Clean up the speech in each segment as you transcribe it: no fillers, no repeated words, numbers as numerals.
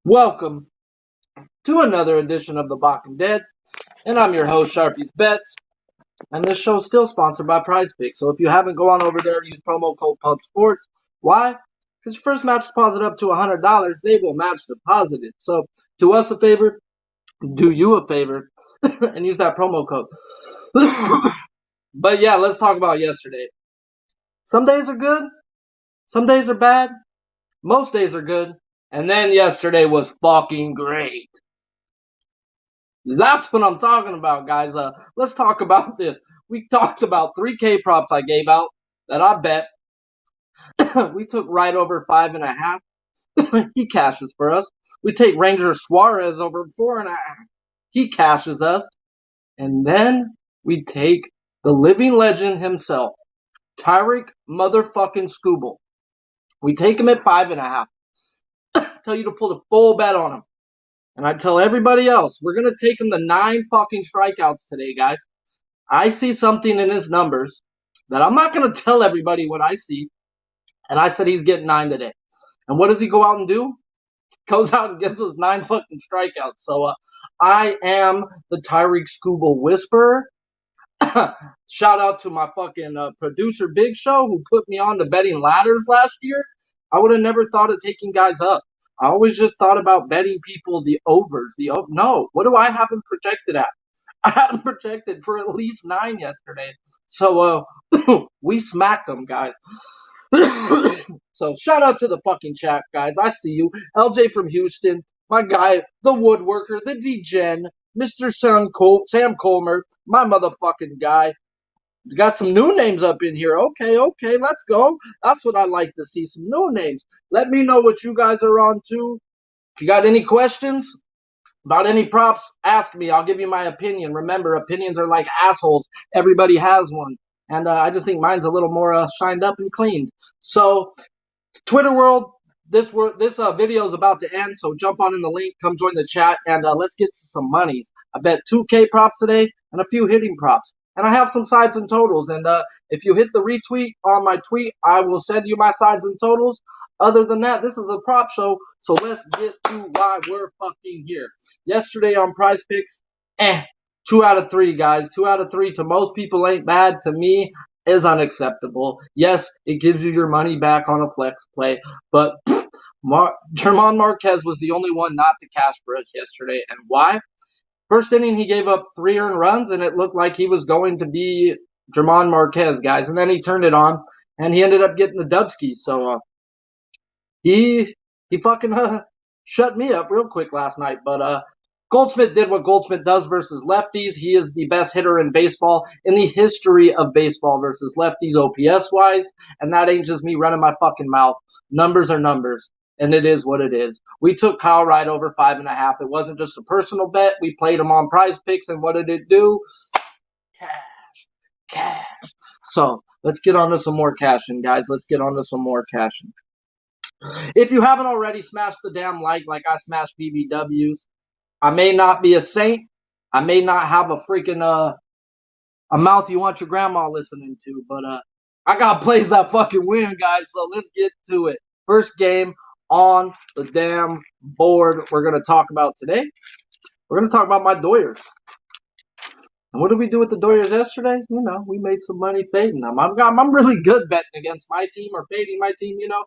Welcome to another edition of the Balking Dead, and I'm your host, Sharpie's Bets, and this show is still sponsored by PrizePicks. So if you haven't, go on over there, use promo code PubSports. Why? Because your first match deposit up to $100, they will match deposited. So do us a favor, do you a favor, and use that promo code. But yeah, let's talk about yesterday. Some days are good, some days are bad, most days are good, and then yesterday was fucking great. That's what I'm talking about, guys. Let's talk about this. We talked about 3K props I gave out that I bet. We took right over 5.5. He cashes for us. We take Ranger Suarez over 4.5. He cashes us. And then we take the living legend himself, Tyreek motherfucking Scooble. We take him at 5.5. Tell you to pull the full bet on him. And I tell everybody else, we're going to take him to 9 fucking strikeouts today, guys. I see something in his numbers that I'm not going to tell everybody what I see. And I said he's getting 9 today. And what does he go out and do? Goes out and gets us 9 fucking strikeouts. So I am the Tyreek Scooble Whisperer. Shout out to my fucking producer Big Show who put me on to betting ladders last year. I would have never thought of taking guys up. I always just thought about betting people the overs. No, what do I have him projected at? I had him projected for at least 9 yesterday. So we smacked them, guys. So shout out to the fucking chat, guys. I see you. LJ from Houston, my guy, the woodworker, the degen, Mr. Sam Colmer, my motherfucking guy. Got some new names up in here. Okay, let's go. That's what I like to see, some new names. Let me know what you guys are on to. If you got any questions about any props, ask me. I'll give you my opinion. Remember, opinions are like assholes. Everybody has one. And I just think mine's a little more shined up and cleaned. So, Twitter world, this video is about to end. So jump on in the link, come join the chat, and let's get to some monies. I bet 2K props today and a few hitting props. And I have some sides and totals. And if you hit the retweet on my tweet, I will send you my sides and totals. Other than that, this is a prop show, so let's get to why we're fucking here. Yesterday on PrizePicks, 2 out of 3, guys. 2 out of 3 to most people ain't bad. To me, is unacceptable. Yes, it gives you your money back on a flex play, but German Marquez was the only one not to cash for us yesterday. And why? First inning, he gave up 3 earned runs, and it looked like he was going to be German Marquez, guys. And then he turned it on, and he ended up getting the Dubskis. So, he fucking shut me up real quick last night. But Goldschmidt did what Goldschmidt does versus lefties. He is the best hitter in baseball in the history of baseball versus lefties OPS-wise. And that ain't just me running my fucking mouth. Numbers are numbers. And it is what it is. We took Kyle Wright over 5.5. It wasn't just a personal bet. We played him on PrizePicks. And what did it do? Cash. So let's get on to some more cashing, guys. Let's get on to some more cashing. If you haven't already, smash the damn like I smashed BBWs. I may not be a saint. I may not have a freaking a mouth you want your grandma listening to, but I got plays that fucking win, guys. So let's get to it. First game on the damn board we're going to talk about today. We're going to talk about my Doyers. And what did we do with the Doyers yesterday? You know, we made some money fading them. I'm really good betting against my team or fading my team, you know.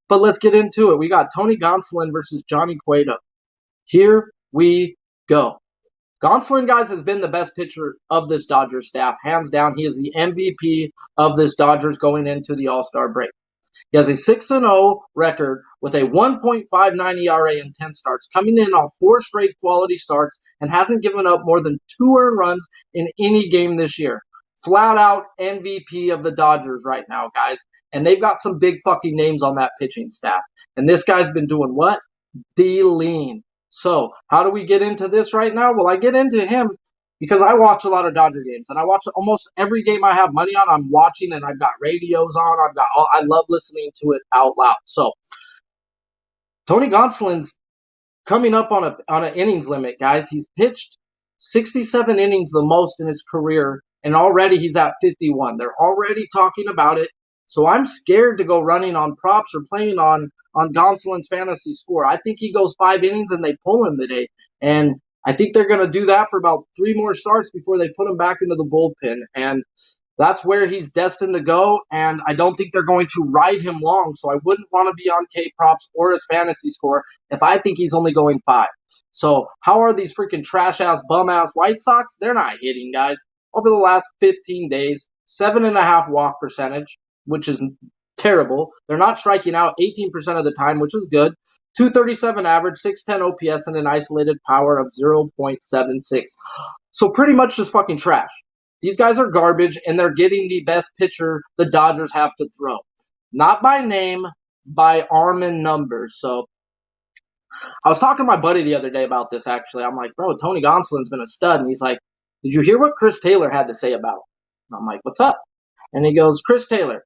But let's get into it. We got Tony Gonsolin versus Johnny Cueto. Here we go. Gonsolin, guys, has been the best pitcher of this Dodgers staff. Hands down, he is the MVP of this Dodgers going into the All-Star break. He has a 6-0 record with a 1.59 ERA in 10 starts, coming in on 4 straight quality starts, and hasn't given up more than 2 earned runs in any game this year. Flat out MVP of the Dodgers right now, guys. And they've got some big fucking names on that pitching staff. And this guy's been doing what? D-lean. So, how do we get into this right now? Well, I get into him because I watch a lot of Dodger games, and I watch almost every game I have money on. I'm watching, and I've got radios on. I love listening to it out loud. So, Tony Gonsolin's coming up on an innings limit, guys. He's pitched 67 innings, the most in his career, and already he's at 51. They're already talking about it. So I'm scared to go running on props or playing on Gonsolin's fantasy score. I think he goes 5 innings and they pull him today. And I think they're going to do that for about 3 more starts before they put him back into the bullpen. And that's where he's destined to go, and I don't think they're going to ride him long, so I wouldn't want to be on K-props or his fantasy score if I think he's only going 5. So how are these freaking trash-ass, bum-ass White Sox? They're not hitting, guys. Over the last 15 days, 7.5 walk percentage, which is terrible. They're not striking out 18% of the time, which is good. 237 average, 610 OPS, and an isolated power of 0.76. So pretty much just fucking trash. These guys are garbage, and they're getting the best pitcher the Dodgers have to throw. Not by name, by arm and numbers. So I was talking to my buddy the other day about this, actually. I'm like, bro, Tony Gonsolin's been a stud. And he's like, did you hear what Chris Taylor had to say about him? And I'm like, what's up? And he goes, Chris Taylor.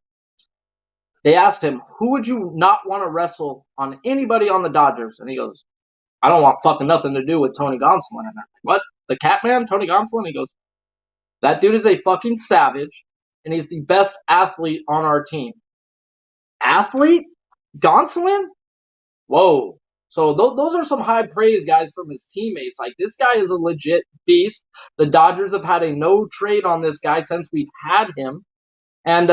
They asked him, who would you not want to wrestle on anybody on the Dodgers? And he goes, I don't want fucking nothing to do with Tony Gonsolin. And I'm like, what? The Catman, Tony Gonsolin? He goes, that dude is a fucking savage, and he's the best athlete on our team. Athlete? Gonsolin? Whoa. So those are some high praise, guys, from his teammates. Like, this guy is a legit beast. The Dodgers have had a no trade on this guy since we've had him. And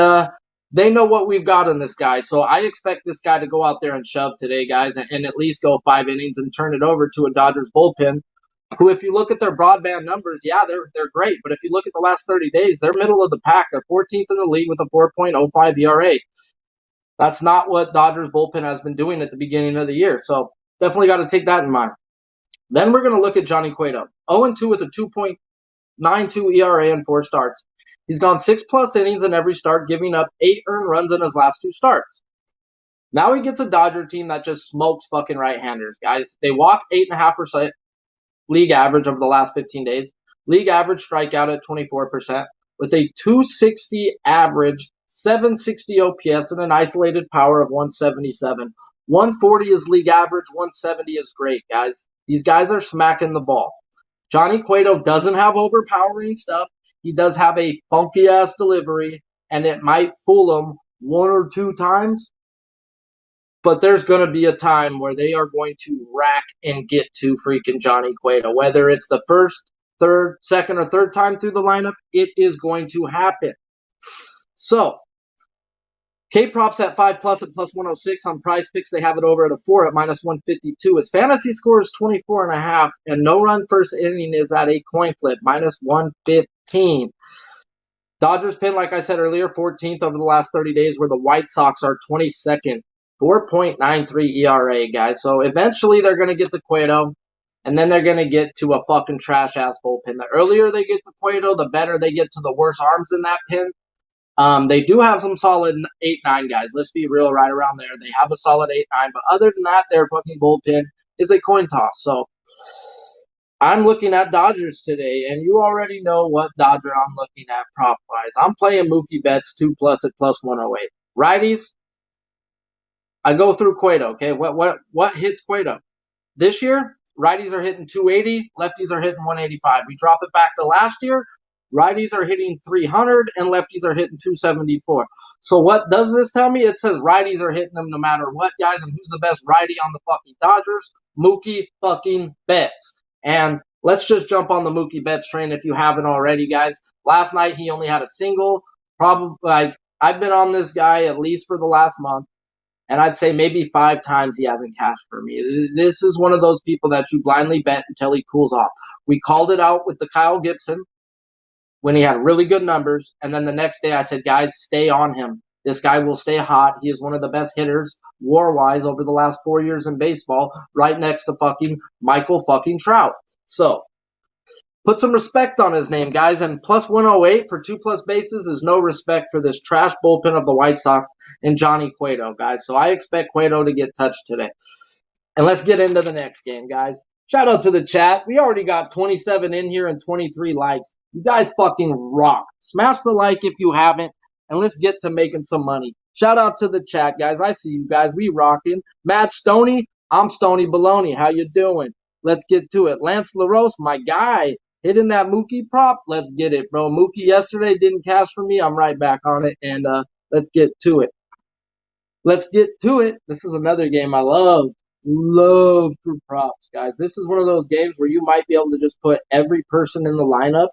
they know what we've got in this guy. So I expect this guy to go out there and shove today, guys, and at least go 5 innings and turn it over to a Dodgers bullpen who, if you look at their broadband numbers, yeah, they're great. But if you look at the last 30 days, they're middle of the pack. They're 14th in the league with a 4.05 ERA. That's not what Dodgers bullpen has been doing at the beginning of the year. So definitely got to take that in mind. Then we're going to look at Johnny Cueto. 0-2 with a 2.92 ERA in 4 starts. He's gone 6+ innings in every start, giving up 8 earned runs in his last 2 starts. Now he gets a Dodger team that just smokes fucking right-handers, guys. They walk 8.5%. League average over the last 15 days. League average strikeout at 24% with a 260 average, 760 OPS, and an isolated power of 177. 140 is league average, 170 is great, guys. These guys are smacking the ball. Johnny Cueto doesn't have overpowering stuff. He does have a funky-ass delivery, and it might fool him 1 or 2 times. But there's going to be a time where they are going to rack and get to freaking Johnny Cueto. Whether it's the first, third, second, or third time through the lineup, it is going to happen. So, K-props at 5+ at +106 on Prize Picks. They have it over at a 4 at -152. His fantasy score is 24.5, and no run first inning is at a coin flip, -115. Dodgers pin, like I said earlier, 14th over the last 30 days, where the White Sox are 22nd. 4.93 ERA, guys. So eventually they're going to get to Cueto, and then they're going to get to a fucking trash-ass bullpen. The earlier they get to Cueto, the better they get to the worst arms in that pin. They do have some solid 8-9 guys. Let's be real, right around there. They have a solid 8-9, but other than that, their fucking bullpen is a coin toss. So I'm looking at Dodgers today, and you already know what Dodger I'm looking at prop-wise. I'm playing Mookie Betts 2+ at +108. Righties, I go through Cueto, okay? What hits Cueto? This year, righties are hitting 280, lefties are hitting 185. We drop it back to last year, righties are hitting 300, and lefties are hitting 274. So what does this tell me? It says righties are hitting them no matter what, guys, and who's the best righty on the fucking Dodgers? Mookie fucking Betts. And let's just jump on the Mookie Betts train if you haven't already, guys. Last night, he only had a single. Probably, I've been on this guy at least for the last month. And I'd say maybe 5 times he hasn't cashed for me. This is one of those people that you blindly bet until he cools off. We called it out with the Kyle Gibson when he had really good numbers. And then the next day I said, guys, stay on him. This guy will stay hot. He is one of the best hitters war-wise over the last 4 years in baseball, right next to fucking Michael fucking Trout. So put some respect on his name, guys, and +108 for 2+ bases is no respect for this trash bullpen of the White Sox and Johnny Cueto, guys. So I expect Cueto to get touched today. And let's get into the next game, guys. Shout out to the chat. We already got 27 in here and 23 likes. You guys fucking rock. Smash the like if you haven't, and let's get to making some money. Shout out to the chat, guys. I see you guys. We rocking. Matt Stoney, I'm Stoney Baloney. How you doing? Let's get to it. Lance LaRose, my guy. Hitting that Mookie prop, let's get it, bro. Mookie yesterday didn't cash for me. I'm right back on it, and Let's get to it. Let's get to it. This is another game I love for props, guys. This is one of those games where you might be able to just put every person in the lineup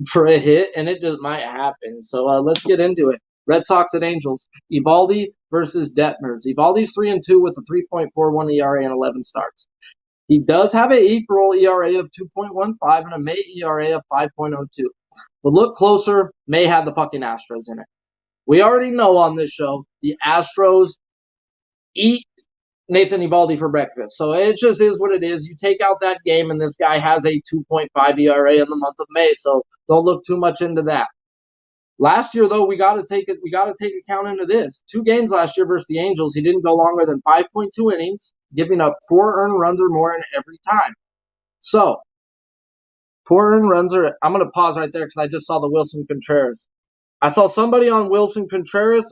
for a hit, and it just might happen. So let's get into it. Red Sox and Angels. Eovaldi versus Detmers. Eovaldi's 3-2 with a 3.41 ERA and 11 starts. He does have an April ERA of 2.15 and a May ERA of 5.02. But look closer, May had the fucking Astros in it. We already know on this show the Astros eat Nathan Eovaldi for breakfast. So it just is what it is. You take out that game, and this guy has a 2.5 ERA in the month of May. So don't look too much into that. Last year, though, we got to take account into this. 2 games last year versus the Angels, he didn't go longer than 5.2 innings, giving up 4 earned runs or more in every time. So 4 earned runs are. I'm going to pause right there because I just saw the Wilson Contreras. I saw somebody on Wilson Contreras.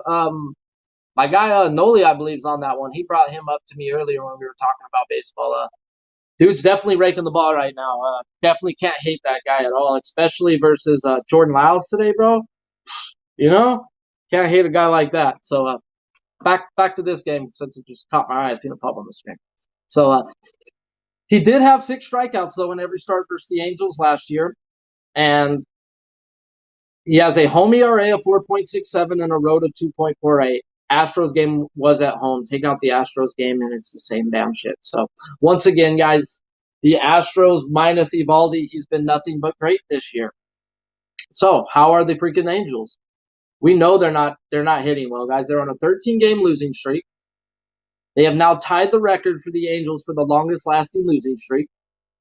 My guy Noli, I believe, is on that one. He brought him up to me earlier when we were talking about baseball. Dude's definitely raking the ball right now. Definitely can't hate that guy at all, especially versus Jordan Lyles today, bro. You know, can't hate a guy like that. So back to this game since it just caught my eye. I seen it pop on the screen. So he did have 6 strikeouts though in every start versus the Angels last year, and he has a home ERA of 4.67 and a road of 2.48. Astros game was at home. Take out the Astros game, and it's the same damn shit. So once again, guys, the Astros minus Eovaldi, he's been nothing but great this year. So how are the freaking Angels? We know they're not hitting well, guys. They're on a 13-game losing streak. They have now tied the record for the Angels for the longest lasting losing streak.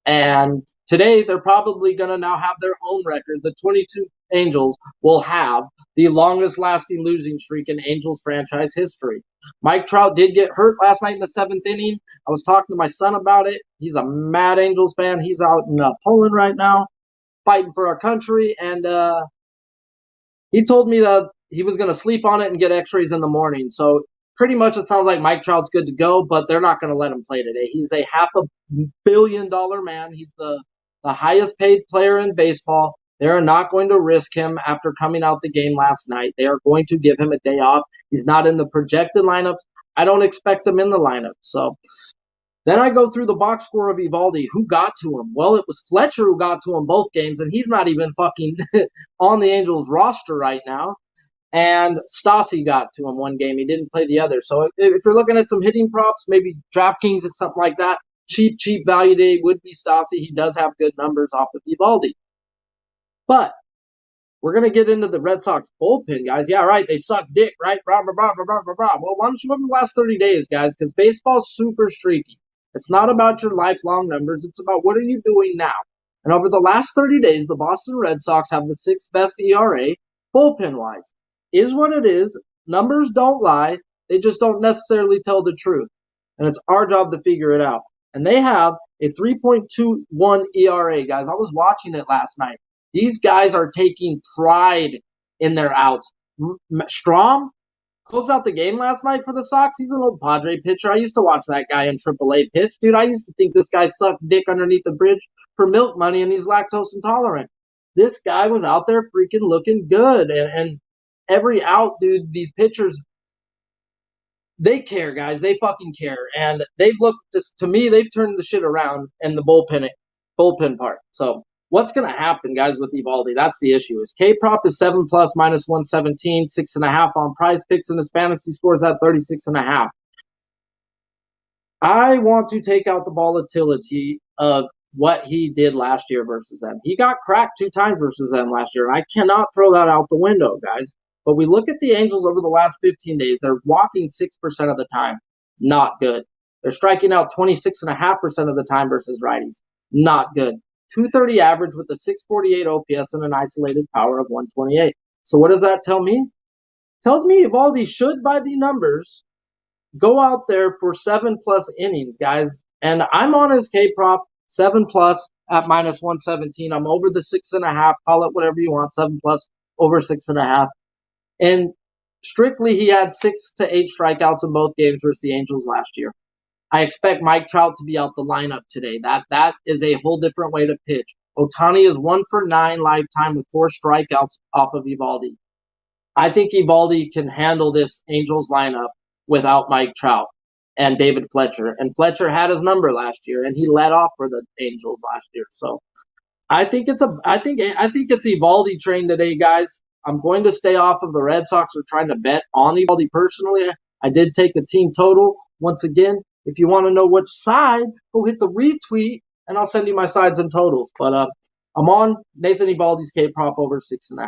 And today they're probably going to now have their own record. The 22 Angels will have the longest lasting losing streak in Angels franchise history. Mike Trout did get hurt last night in the 7th inning. I was talking to my son about it. He's a mad Angels fan. He's out in Poland right now fighting for our country. And he told me that he was going to sleep on it and get x-rays in the morning. So pretty much it sounds like Mike Trout's good to go, but they're not going to let him play today. He's a $500 million man. He's the highest paid player in baseball. They are not going to risk him after coming out the game last night. They are going to give him a day off. He's not in the projected lineups. I don't expect him in the lineup. So then I go through the box score of Eovaldi. Who got to him? Well, it was Fletcher who got to him both games, and he's not even fucking on the Angels roster right now. And Stassi got to him one game. He didn't play the other. So if you're looking at some hitting props, maybe DraftKings or something like that, cheap value day would be Stassi. He does have good numbers off of Eovaldi. But we're going to get into the Red Sox bullpen, guys. Yeah, right. They suck dick, right? Well, why don't you look at the last 30 days, guys? Because baseball's super streaky. It's not about your lifelong numbers. It's about what are you doing now. And over the last 30 days, the Boston Red Sox have the 6th best ERA bullpen-wise. Is what it is. Numbers don't lie. They just don't necessarily tell the truth. And it's our job to figure it out. And they have a 3.21 ERA, guys. I was watching it last night. These guys are taking pride in their outs. Strom closed out the game last night for the Sox. He's an old Padre pitcher. I used to watch that guy in AAA pitch. Dude, I used to think this guy sucked dick underneath the bridge for milk money, and he's lactose intolerant. This guy was out there freaking looking good. And every out, dude, these pitchers, they care, guys. They fucking care. And they've looked, to me, they've turned the shit around in the bullpen part. So what's going to happen, guys, with Eovaldi? That's the issue. His K-prop is 7+ minus 117, 6.5 on Prize Picks, and his fantasy scores at 36.5. I want to take out the volatility of what he did last year versus them. He got cracked 2 times versus them last year, and I cannot throw that out the window, guys. But we look at the Angels over the last 15 days. They're walking 6% of the time. Not good. They're striking out 26.5% of the time versus righties. Not good. 230 average with a 648 OPS and an isolated power of 128. So what does that tell me? Tells me Eovaldi should, by the numbers, go out there for 7+ innings, guys. And I'm on his K-prop, 7+ at minus 117. I'm over the 6.5. Call it whatever you want, 7+ over 6.5. And strictly, he had 6 to 8 strikeouts in both games versus the Angels last year. I expect Mike Trout to be out the lineup today. That is a whole different way to pitch. Ohtani is 1 for 9 lifetime with 4 strikeouts off of Eovaldi. I think Evaldi can handle this Angels lineup without Mike Trout and David Fletcher. And Fletcher had his number last year, and he led off for the Angels last year. So I think it's Evaldi train today, guys. I'm going to stay off of the Red Sox or trying to bet on Evaldi personally. I did take a team total. Once again, if you want to know which side, go hit the retweet, and I'll send you my sides and totals. But I'm on Nathan Evaldi's K prop over 6.5.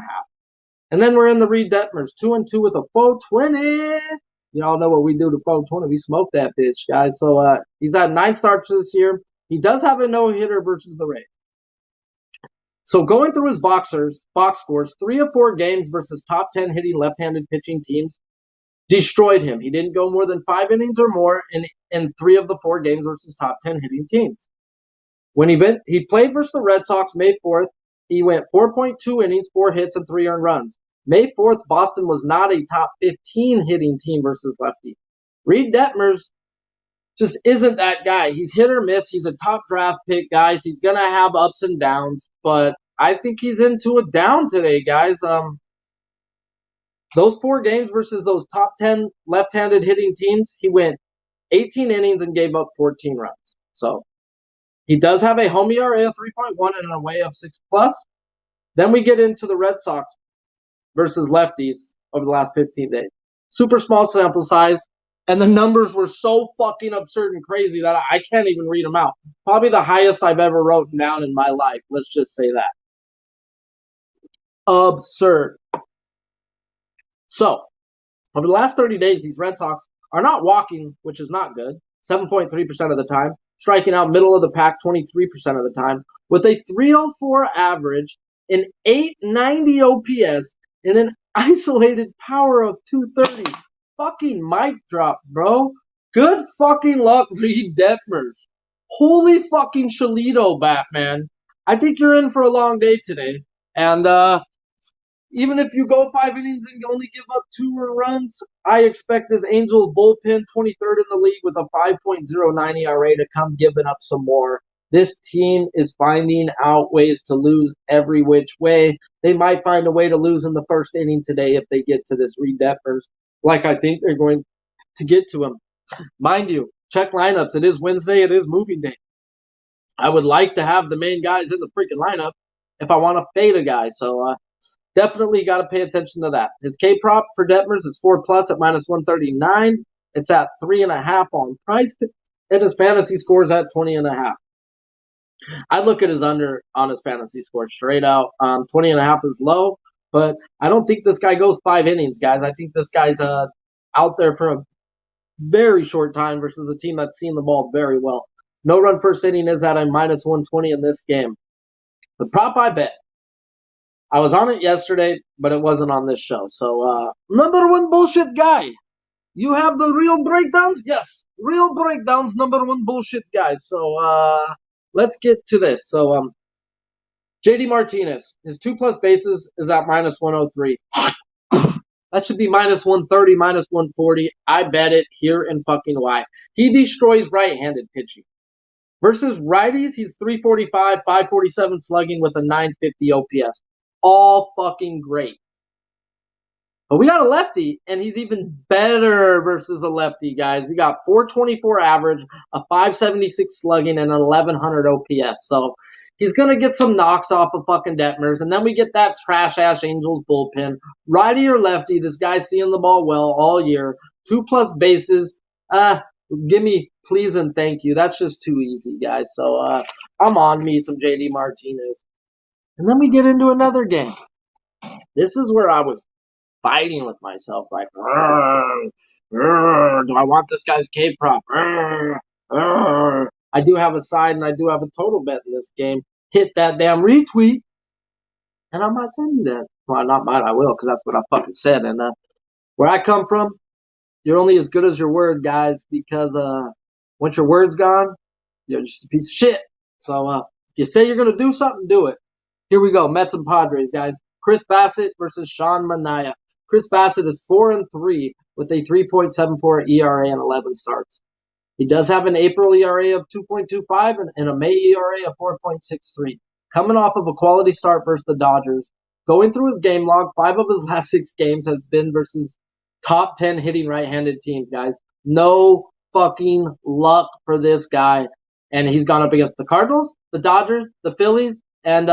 And then we're in the Reed Detmers, 2-2 with a 420. You all know what we do to 420. We smoke that bitch, guys. So he's had 9 starts this year. He does have a no-hitter versus the Rays. So going through his box scores, 3 of 4 games versus top 10 hitting left-handed pitching teams destroyed him. He didn't go more than 5 innings or more in 3 of the 4 games versus top 10 hitting teams. When he played versus the Red Sox May 4th, he went 4.2 innings, 4 hits, and 3 earned runs. May 4th, Boston was not a top 15 hitting team versus lefty. Reed Detmers just isn't that guy. He's hit or miss. He's a top draft pick, guys. He's going to have ups and downs, but I think he's into a down today, guys. Those 4 games versus those top 10 left-handed hitting teams, he went 18 innings and gave up 14 runs. So he does have a home ERA of 3.1 and an away of 6+. Then we get into the Red Sox versus lefties over the last 15 days. Super small sample size, and the numbers were so fucking absurd and crazy that I can't even read them out. Probably the highest I've ever written down in my life. Let's just say that. Absurd. So, over the last 30 days, these Red Sox are not walking, which is not good, 7.3% of the time, striking out middle of the pack 23% of the time, with a 304 average, an 890 OPS, and an isolated power of 230. Fucking mic drop, bro. Good fucking luck, Reed Detmers. Holy fucking Shalito, Batman. I think you're in for a long day today. And even if you go 5 innings and you only give up 2 runs, I expect this Angels bullpen, 23rd in the league with a 5.09 ERA, to come giving up some more. This team is finding out ways to lose every which way. They might find a way to lose in the first inning today if they get to this Reed Detmers, like I think they're going to get to him. Mind you, check lineups. It is Wednesday. It is moving day. I would like to have the main guys in the freaking lineup if I want to fade a guy. So definitely got to pay attention to that. His K prop for Detmers is 4+ at -139. It's at 3.5 on price, and his fantasy scores at 20.5. I'd look at his under on his fantasy score straight out. 20.5 is low, but I don't think this guy goes 5 innings, guys. I think this guy's out there for a very short time versus a team that's seen the ball very well. No run first inning is at a -120 in this game. The prop I bet, I was on it yesterday, but it wasn't on this show. So, number one bullshit guy. You have the real breakdowns? Yes, real breakdowns, number one bullshit guy. So, let's get to this. So, JD Martinez, his 2+ bases is at -103. That should be -130, -140. I bet it here and fucking why. He destroys right-handed pitching. Versus righties, he's 345, 547 slugging with a 950 OPS. All fucking great. But we got a lefty, and he's even better versus a lefty, guys. We got 424 average, a 576 slugging, and an 1100 OPS. So he's going to get some knocks off of fucking Detmers. And then we get that trash-ass Angels bullpen. Righty or lefty, this guy's seeing the ball well all year. 2+ bases. Give me please and thank you. That's just too easy, guys. So I'm on me some JD Martinez. And then we get into another game. This is where I was fighting with myself, like, do I want this guy's K prop? I do have a side and I do have a total bet in this game. Hit that damn retweet, and I might send you that. Well, not might, I will, because that's what I fucking said. And where I come from, you're only as good as your word, guys, because once your word's gone, you're just a piece of shit. So if you say you're going to do something, do it. Here we go, Mets and Padres, guys. Chris Bassett versus Sean Manaea. Chris Bassett is 4-3 with a 3.74 ERA and 11 starts. He does have an April ERA of 2.25 and a May ERA of 4.63. Coming off of a quality start versus the Dodgers, Going through his game log, 5 of his last 6 games has been versus top 10 hitting right-handed teams, guys. No fucking luck for this guy. And he's gone up against the Cardinals, the Dodgers, the Phillies, and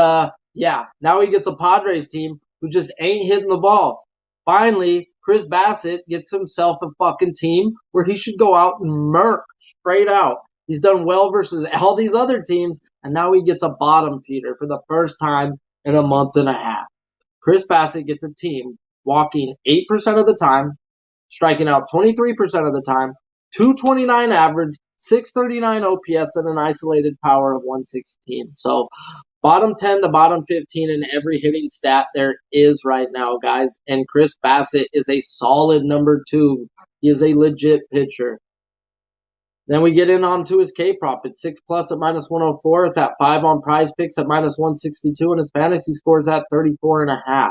yeah, now he gets a Padres team who just ain't hitting the ball. Finally, Chris Bassett gets himself a fucking team where he should go out and murk straight out. He's done well versus all these other teams, and now he gets a bottom feeder for the first time in a month and a half. Chris Bassett gets a team walking 8% of the time, striking out 23% of the time, 229 average, 639 OPS, and an isolated power of 116. So bottom 10 to bottom 15 in every hitting stat there is right now, guys. And Chris Bassett is a solid number 2. He is a legit pitcher. Then we get in onto his K prop. It's 6 plus at minus 104. It's at 5 on prize picks at minus 162. And his fantasy score is at 34.5.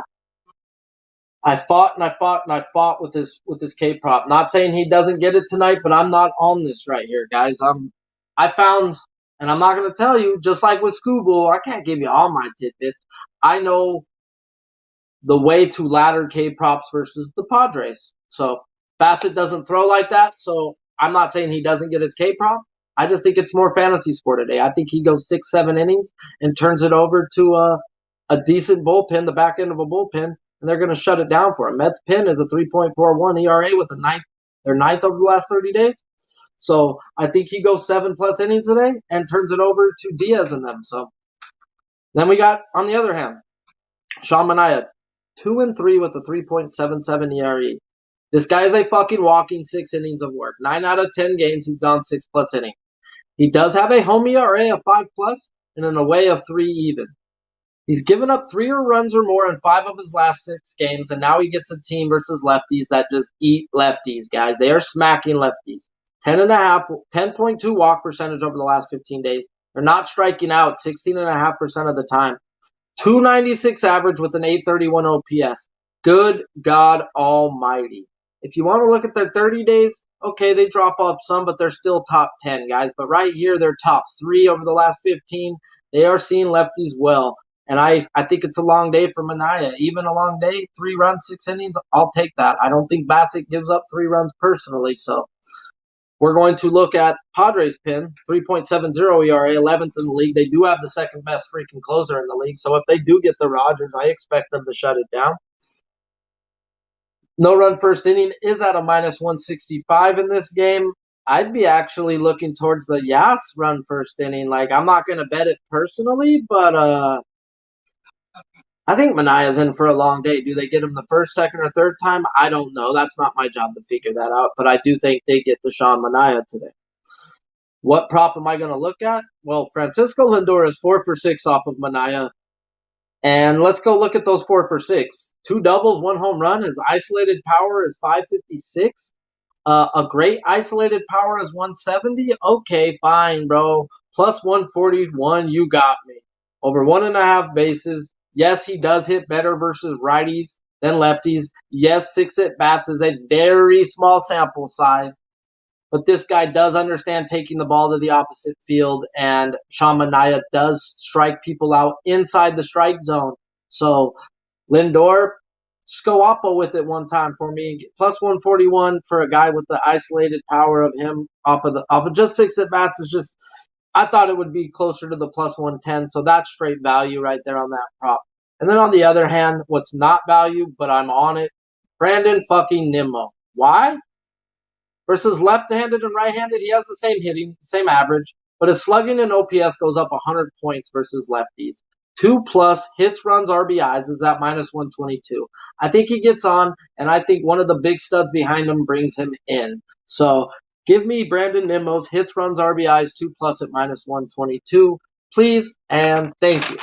I fought with this K prop. Not saying he doesn't get it tonight, but I'm not on this right here, guys. I found, and I'm not gonna tell you, just like with Scooble, I can't give you all my tidbits. I know the way to ladder K props versus the Padres. So Bassett doesn't throw like that, so I'm not saying he doesn't get his K prop. I just think it's more fantasy score today. I think he goes 6-7 innings and turns it over to a decent bullpen, the back end of a bullpen, and they're going to shut it down for him. Mets pin is a 3.41 ERA with their ninth over the last 30 days. So I think he goes 7+ innings today and turns it over to Diaz and them. So then we got, on the other hand, Sean Manaea, 2-3 with a 3.77 ERA. This guy is a fucking walking 6 innings of work. 9 out of 10 games, he's gone 6+ innings. He does have a home ERA of 5+ and an away of 3 even. He's given up 3 runs or more in 5 of his last 6 games, and now he gets a team versus lefties that just eat lefties, guys. They are smacking lefties. 10.2 walk percentage over the last 15 days. They're not striking out 16.5% of the time. 296 average with an 831 OPS. Good God almighty. If you want to look at their 30 days, okay, they drop off some, but they're still top 10, guys. But right here, they're top 3 over the last 15. They are seeing lefties well. And I think it's a long day for Manaea. Even a long day, 3 runs, 6 innings, I'll take that. I don't think Bassett gives up 3 runs personally. So we're going to look at Padres pin, 3.70 ERA, 11th in the league. They do have the second best freaking closer in the league. So if they do get the Rogers, I expect them to shut it down. No run first inning is at a minus 165 in this game. I'd be actually looking towards the Yas run first inning. Like, I'm not going to bet it personally, but I think Manaea's in for a long day. Do they get him the first, second, or third time? I don't know. That's not my job to figure that out, but I do think they get to Sean Manaea today. What prop am I going to look at? Well, Francisco Lindor is 4 for 6 off of Manaea. And let's go look at those 4 for 6. 2 doubles, 1 home run. His isolated power is 556. A great isolated power is 170. Okay, fine, bro. Plus 141, you got me. Over 1.5 bases. Yes, he does hit better versus righties than lefties. Yes, 6 at-bats is a very small sample size. But this guy does understand taking the ball to the opposite field, and Sean Manaea does strike people out inside the strike zone. So Lindor, just go Oppo with it one time for me. Plus 141 for a guy with the isolated power of him off of just 6 at bats is just. I thought it would be closer to the plus 110, so that's straight value right there on that prop. And then on the other hand, what's not value, but I'm on it, Brandon fucking Nimmo. Why? Versus left-handed and right-handed, he has the same hitting, same average, but his slugging and OPS goes up 100 points versus lefties. 2+ hits, runs, RBIs is at minus 122. I think he gets on, and I think one of the big studs behind him brings him in. So give me Brandon Nimmo's hits, runs, RBIs 2+ at minus 122, please, and thank you.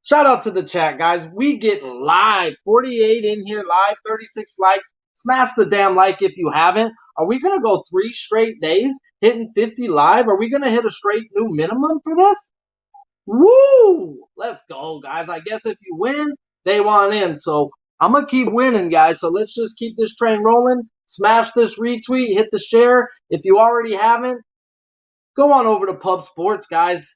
Shout out to the chat, guys. We get live. 48 in here live, 36 likes. Smash the damn like if you haven't. Are we going to go 3 straight days hitting 50 live? Are we going to hit a straight new minimum for this? Woo! Let's go, guys. I guess if you win, they want in. So I'm going to keep winning, guys. So let's just keep this train rolling. Smash this retweet. Hit the share. If you already haven't, go on over to Pub Sports, guys.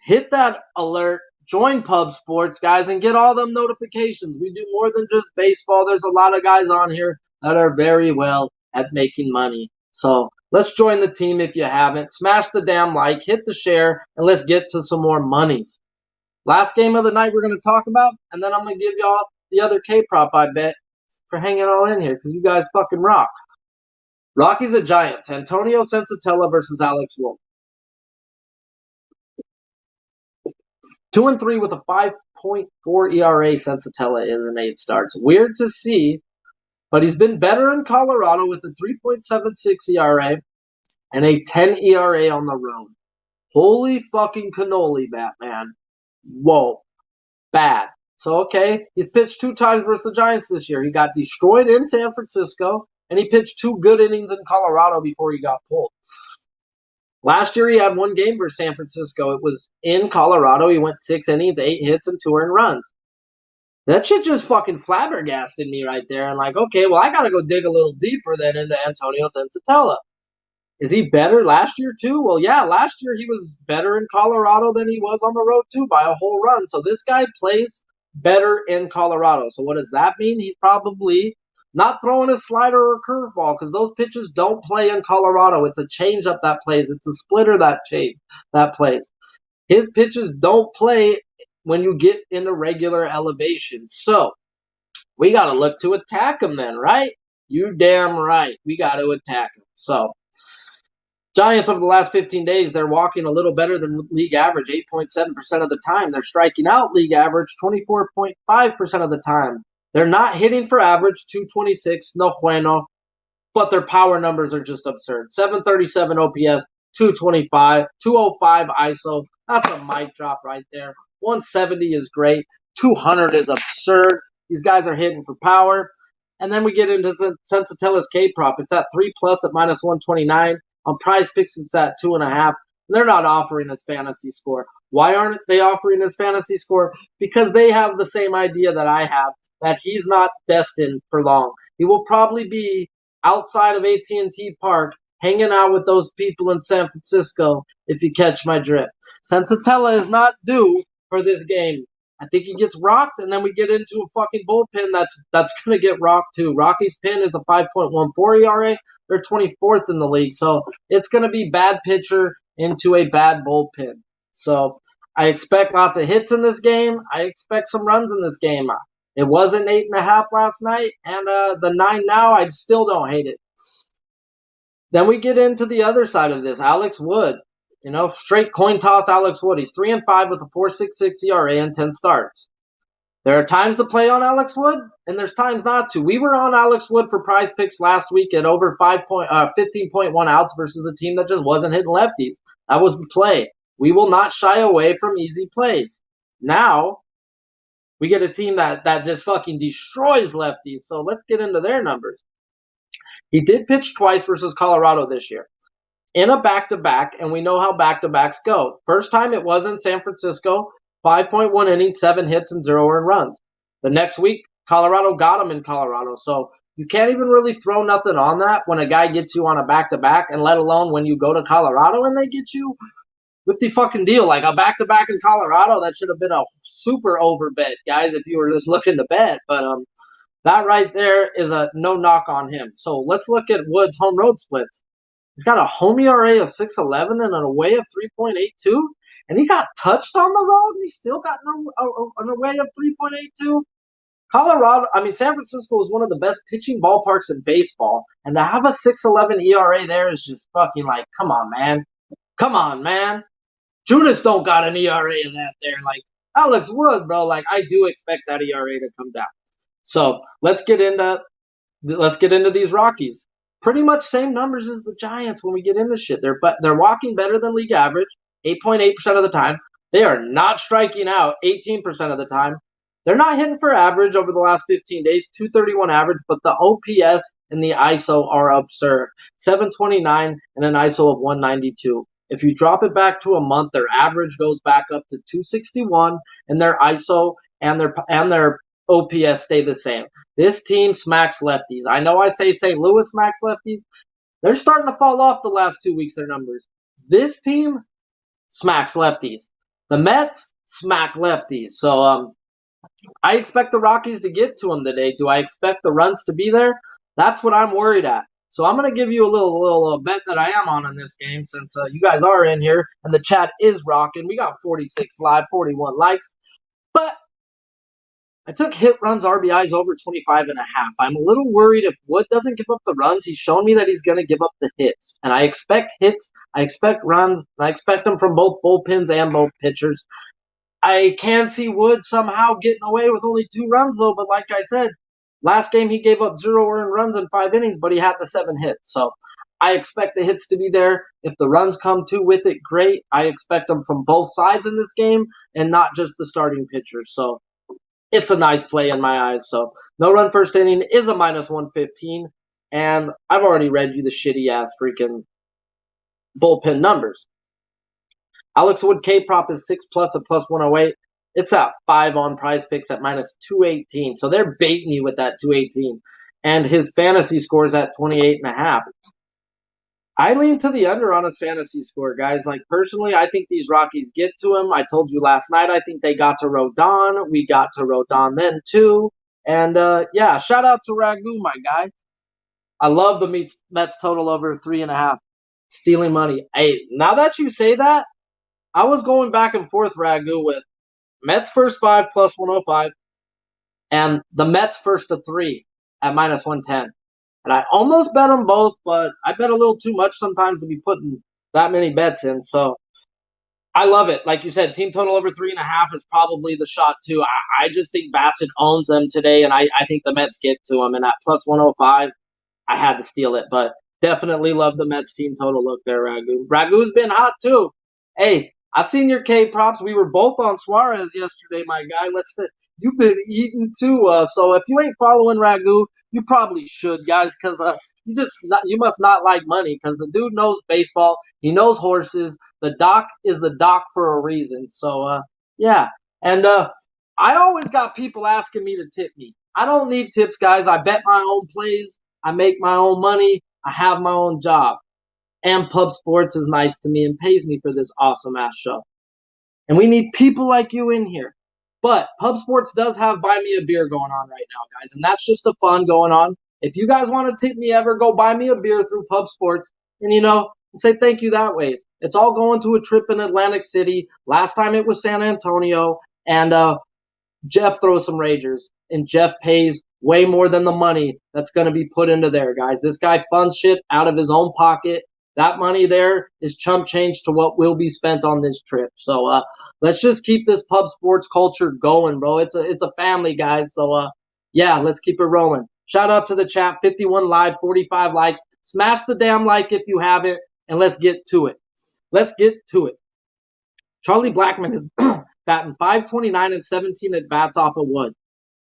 Hit that alert. Join Pub Sports, guys, and get all them notifications. We do more than just baseball. There's a lot of guys on here that are very well at making money. So let's join the team if you haven't. Smash the damn like, hit the share, and let's get to some more monies. Last game of the night we're going to talk about, and then I'm going to give y'all the other K-prop, I bet, for hanging all in here, because you guys fucking rock. Rockies at Giants. Antonio Sensatella versus Alex Wolf. 2-3 with a 5.4 ERA. Sensatella is in 8 starts. Weird to see, but he's been better in Colorado with a 3.76 ERA and a 10 ERA on the road. Holy fucking cannoli, Batman. Whoa. Bad. So, okay, he's pitched 2 times versus the Giants this year. He got destroyed in San Francisco, and he pitched 2 good innings in Colorado before he got pulled. Last year, he had 1 game versus San Francisco. It was in Colorado. He went 6 innings, 8 hits, and 2 earned runs. That shit just fucking flabbergasted me right there. And like, okay, well, I got to go dig a little deeper then into Antonio Sensatella. Is he better last year too? Well, yeah, last year he was better in Colorado than he was on the road too by a whole run. So this guy plays better in Colorado. So what does that mean? He's probably not throwing a slider or a curveball because those pitches don't play in Colorado. It's a changeup that plays. It's a splitter that plays. His pitches don't play when you get into regular elevation. So we got to look to attack him then, right? You damn right. We got to attack him. So Giants over the last 15 days, they're walking a little better than league average, 8.7% of the time. They're striking out league average 24.5% of the time. They're not hitting for average, 226, no bueno, but their power numbers are just absurd. 737 OPS, 225, 205 ISO. That's a mic drop right there. 170 is great. 200 is absurd. These guys are hitting for power. And then we get into Sensatella's K-prop. It's at 3+ at minus 129. On Prize Picks, it's at 2.5. They're not offering this fantasy score. Why aren't they offering this fantasy score? Because they have the same idea that I have, that he's not destined for long. He will probably be outside of AT&T Park hanging out with those people in San Francisco, if you catch my drift. Sensatella is not due for this game. I think he gets rocked, and then we get into a fucking bullpen that's going to get rocked too. Rockies' pin is a 5.14 ERA. They're 24th in the league, so it's going to be bad pitcher into a bad bullpen. So I expect lots of hits in this game. I expect some runs in this game. It wasn't 8.5 last night, and the 9 now, I still don't hate it. Then we get into the other side of this, Alex Wood. Straight coin toss Alex Wood. He's 3-5 with a 4.66 ERA and 10 starts. There are times to play on Alex Wood, and there's times not to. We were on Alex Wood for Prize Picks last week at over 15.1 outs versus a team that just wasn't hitting lefties. That was the play. We will not shy away from easy plays. Now, we get a team that just fucking destroys lefties, so let's get into their numbers. He did pitch twice versus Colorado this year in a back-to-back, and we know how back-to-backs go. First time it was in San Francisco, 5.1 innings, 7 hits, and 0 earned runs. The next week, Colorado got him in Colorado, so you can't even really throw nothing on that when a guy gets you on a back-to-back, and let alone when you go to Colorado and they get you with the fucking deal. Like a back-to-back in Colorado, that should have been a super over bet, guys, if you were just looking to bet. But that right there is a no knock on him. So let's look at Wood's home road splits. He's got a home ERA of 6.11 and an away of 3.82, and he got touched on the road, and he still got an away of 3.82. San Francisco is one of the best pitching ballparks in baseball, and to have a 6.11 ERA there is just fucking like, come on, man. Come on, man. Junis don't got an ERA of that there. Like, Alex Wood, bro, like, I do expect that ERA to come down. So let's get into these Rockies. Pretty much same numbers as the Giants when we get into shit. They're walking better than league average, 8.8% of the time. They are not striking out 18% of the time. They're not hitting for average over the last 15 days, 231 average, but the OPS and the ISO are absurd. 729 and an ISO of 192. If you drop it back to a month, their average goes back up to 261, and their ISO and their OPS stay the same. This team smacks lefties. I know I say St. Louis smacks lefties. They're starting to fall off the last 2 weeks, their numbers. This team smacks lefties. The Mets smack lefties. So I expect the Rockies to get to him today. Do I expect the runs to be there? That's what I'm worried at. So I'm gonna give you a little bet that I am on in this game, since you guys are in here and the chat is rocking. We got 46 live, 41 likes, but I took hit runs RBIs over 25.5. I'm a little worried if Wood doesn't give up the runs. He's shown me that he's going to give up the hits. And I expect hits, I expect runs, and I expect them from both bullpens and both pitchers. I can see Wood somehow getting away with only 2 runs, though. But like I said, last game he gave up 0 earned runs in 5 innings, but he had the 7 hits. So I expect the hits to be there. If the runs come too with it, great. I expect them from both sides in this game and not just the starting pitchers. So it's a nice play in my eyes. So no run first inning is a -115. And I've already read you the shitty ass freaking bullpen numbers. Alex Wood K prop is 6 plus at +108. It's at 5 on Prize Picks at -218. So they're baiting you with that 218. And his fantasy score is at 28.5. I lean to the under on his fantasy score, guys. Like, personally, I think these Rockies get to him. I told you last night, I think they got to Rodon. We got to Rodon then, too. And, yeah, shout out to Ragu, my guy. I love the Mets total over 3.5. Stealing money. Hey, now that you say that, I was going back and forth, Ragu, with Mets first 5 +105 and the Mets first to 3 at -110. And I almost bet them both, but I bet a little too much sometimes to be putting that many bets in. So I love it. Like you said, team total over 3.5 is probably the shot too. I just think Bassett owns them today, and I think the Mets get to them. And at +105, I had to steal it, but definitely love the Mets team total look there, Ragu. Ragu's been hot too. Hey, I've seen your K props. We were both on Suarez yesterday, my guy. You've been eating too. So if you ain't following Ragu, you probably should, guys, because you must not like money, because the dude knows baseball. He knows horses. The doc is the doc for a reason. So yeah, and I always got people asking me to tip me. I don't need tips, guys. I bet my own plays. I make my own money. I have my own job. And Pub Sports is nice to me and pays me for this awesome ass show. And we need people like you in here. But Pub Sports does have Buy Me a Beer going on right now, guys. And that's just a fun going on. If you guys want to tip me ever, go buy me a beer through Pub Sports. And, say thank you that way. It's all going to a trip in Atlantic City. Last time it was San Antonio. And Jeff throws some Ragers. And Jeff pays way more than the money that's going to be put into there, guys. This guy funds shit out of his own pocket. That money there is chump change to what will be spent on this trip. So let's just keep this Pub Sports culture going, bro. It's a family, guys. So yeah, let's keep it rolling. Shout out to the chat, 51 live, 45 likes. Smash the damn like if you haven't, and let's get to it. Let's get to it. Charlie Blackmon is batting .529 and 17 at bats off of Wood,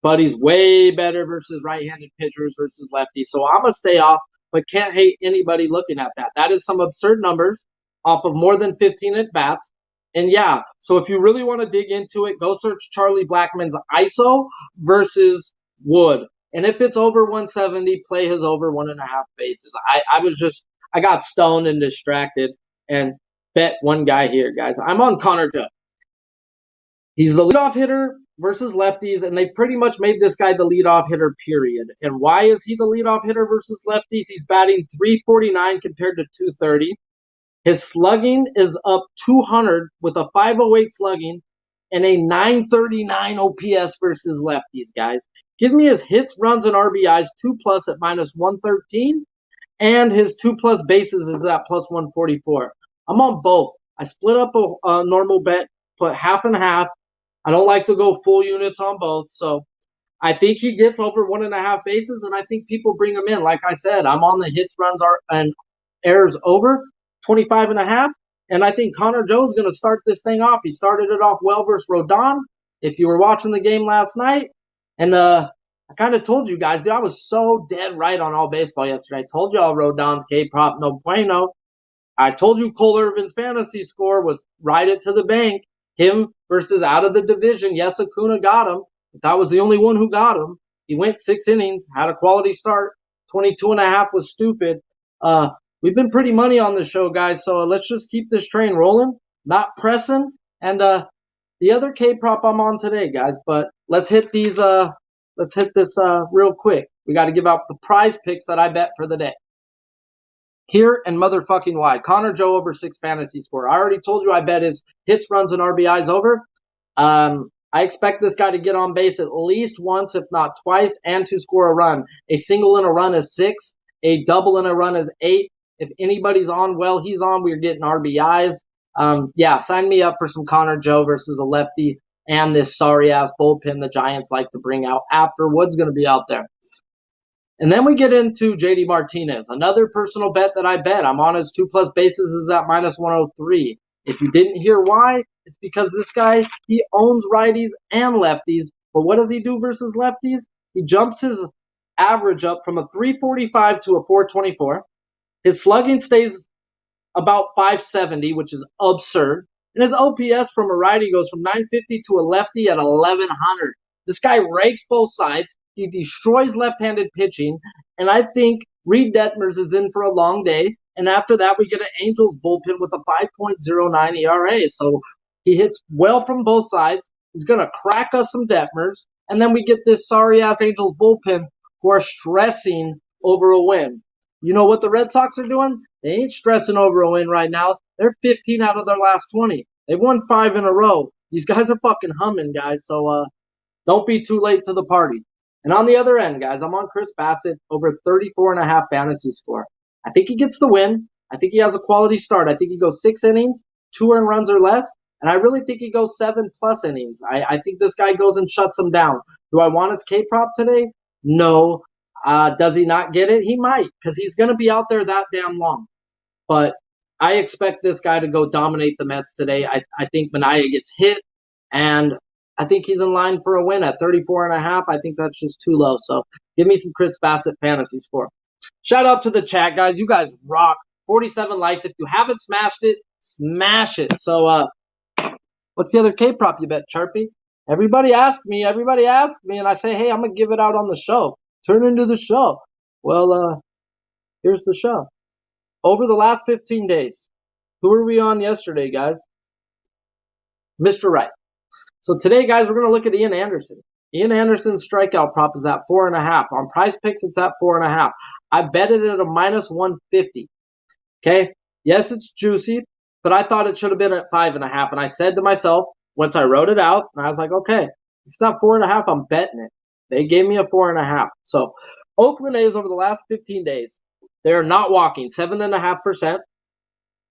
but he's way better versus right-handed pitchers versus lefties. So I'm gonna stay off, but can't hate anybody looking at that. That is some absurd numbers off of more than 15 at-bats. And yeah, so if you really want to dig into it, go search Charlie Blackmon's ISO versus Wood. And if it's over 170, play his over 1.5 bases. I got stoned and distracted and bet one guy here, guys. I'm on Connor Joe. He's the leadoff hitter versus lefties, and they pretty much made this guy the leadoff hitter, period. And why is he the leadoff hitter versus lefties? He's batting .349 compared to .230. His slugging is up 200 with a .508 slugging and a .939 OPS versus lefties, guys. Give me his hits, runs, and RBIs 2+ at -113, and his 2+ bases is at +144. I'm on both. I split up a normal bet, put half and half. I don't like to go full units on both, so I think he gets over 1.5 bases, and I think people bring him in. Like I said, I'm on the hits, runs, and errors over 25.5, and I think Connor Joe's going to start this thing off. He started it off well versus Rodon, if you were watching the game last night, and I kind of told you guys, dude, I was so dead right on all baseball yesterday. I told you all Rodon's K-prop no bueno. I told you Cole Irvin's fantasy score was ride it to the bank. Him versus out of the division. Yes, Acuna got him, but that was the only one who got him. He went 6 innings, had a quality start. 22.5 was stupid. We've been pretty money on the show, guys, so let's just keep this train rolling, not pressing. And the other K prop I'm on today, guys. But let's hit these. Let's hit this real quick. We got to give out the prize picks that I bet for the day. Here and motherfucking why. Connor Joe over 6 fantasy score. I already told you I bet his hits, runs, and RBIs over. I expect this guy to get on base at least once, if not twice, and to score a run. A single in a run is 6. A double in a run is 8. If anybody's on, well, he's on. We're getting RBIs. Yeah, sign me up for some Connor Joe versus a lefty and this sorry-ass bullpen the Giants like to bring out after Wood's going to be out there. And then we get into JD Martinez, another personal bet that I bet. I'm on his 2+ bases is at -103. If you didn't hear why, it's because this guy, he owns righties and lefties. But what does he do versus lefties? He jumps his average up from a 345 to a 424. His slugging stays about 570, which is absurd. And his OPS from a righty goes from 950 to a lefty at 1100. This guy rakes both sides. He destroys left-handed pitching. And I think Reed Detmers is in for a long day. And after that, we get an Angels bullpen with a 5.09 ERA. So he hits well from both sides. He's going to crack us some Detmers. And then we get this sorry-ass Angels bullpen who are stressing over a win. You know what the Red Sox are doing? They ain't stressing over a win right now. They're 15 out of their last 20. They've won 5 in a row. These guys are fucking humming, guys. So don't be too late to the party. And on the other end, guys, I'm on Chris Bassett over 34.5 fantasy score. I think he gets the win. I think he has a quality start. I think he goes 6 innings, 2 earned runs or less. And I really think he goes 7+ innings. I think this guy goes and shuts him down. Do I want his K-prop today? No. Does he not get it? He might, because he's going to be out there that damn long. But I expect this guy to go dominate the Mets today. I think Manaea gets hit, and I think he's in line for a win at 34.5. I think that's just too low. So give me some Chris Bassett fantasy score. Shout out to the chat, guys. You guys rock. 47 likes. If you haven't smashed it, smash it. So what's the other K-prop you bet, Charpy? Everybody asked me, and I say, hey, I'm going to give it out on the show. Turn into the show. Well, here's the show. Over the last 15 days, who were we on yesterday, guys? Mr. Right. So today, guys, we're going to look at Ian Anderson. Ian Anderson's strikeout prop is at 4.5. On Prize Picks, it's at 4.5. I betted it at a -150. Okay? Yes, it's juicy, but I thought it should have been at 5.5. And I said to myself, once I wrote it out, and I was like, okay, if it's at 4.5, I'm betting it. They gave me a 4.5. So Oakland A's over the last 15 days, they're not walking 7.5%.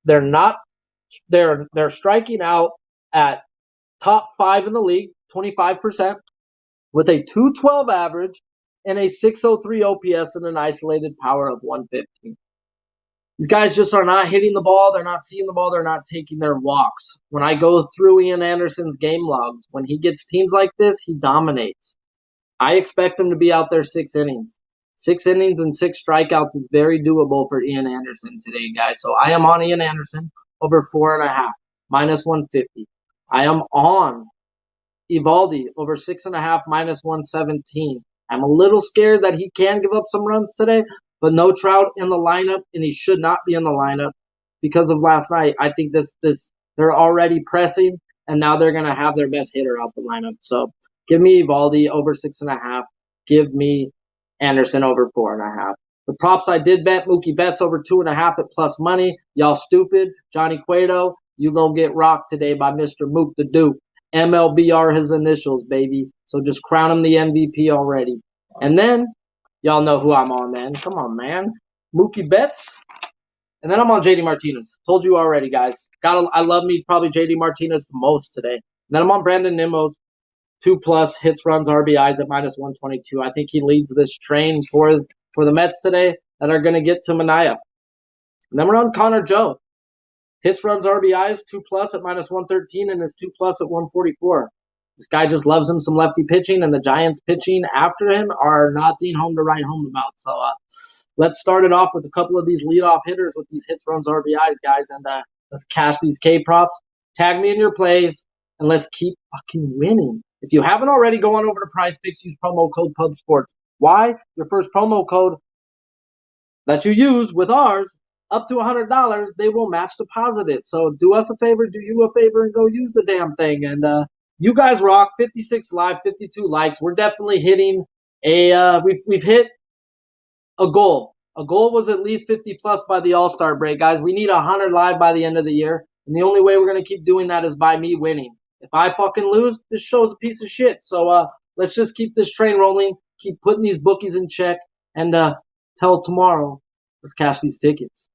They're striking out at top 5 in the league, 25%, with a 212 average and a 603 OPS and an isolated power of 115. These guys just are not hitting the ball. They're not seeing the ball. They're not taking their walks. When I go through Ian Anderson's game logs, when he gets teams like this, he dominates. I expect him to be out there 6 innings. 6 innings and 6 strikeouts is very doable for Ian Anderson today, guys. So I am on Ian Anderson over 4.5, -150. I am on Evaldi over 6.5, -117. I'm a little scared that he can give up some runs today, but no Trout in the lineup, and he should not be in the lineup because of last night. I think they're already pressing, and now they're going to have their best hitter out the lineup. So give me Evaldi over 6.5. Give me Anderson over 4.5. The props I did bet, Mookie Betts over 2.5 at plus money. Y'all stupid. Johnny Cueto, you gonna get rocked today by Mr. Mook the Duke. MLB are his initials, baby. So just crown him the MVP already. And then, y'all know who I'm on, man. Come on, man. Mookie Betts. And then I'm on JD Martinez. Told you already, guys. I love me probably JD Martinez the most today. And then I'm on Brandon Nimmo's 2+ hits, runs, RBIs at -122. I think he leads this train for the Mets today that are going to get to Manaea. And then we're on Connor Joe. Hits, runs, RBIs, 2+ at -113 and his 2+ at 144. This guy just loves him some lefty pitching, and the Giants pitching after him are nothing home to write home about. So let's start it off with a couple of these leadoff hitters with these hits, runs, RBIs, guys, and let's cash these K props. Tag me in your plays, and let's keep fucking winning. If you haven't already, go on over to Prize Picks, use promo code PubSports. Why? Your first promo code that you use with ours, up to $100, they will match deposit it. So do us a favor, do you a favor, and go use the damn thing. And You guys rock. 56 live, 52 likes. We're definitely hitting we've hit a goal. A goal was at least 50 plus by the All-Star break, guys. We need 100 live by the end of the year. And the only way we're going to keep doing that is by me winning. If I fucking lose, this show's a piece of shit. So let's just keep this train rolling, keep putting these bookies in check, and till tomorrow, let's cash these tickets.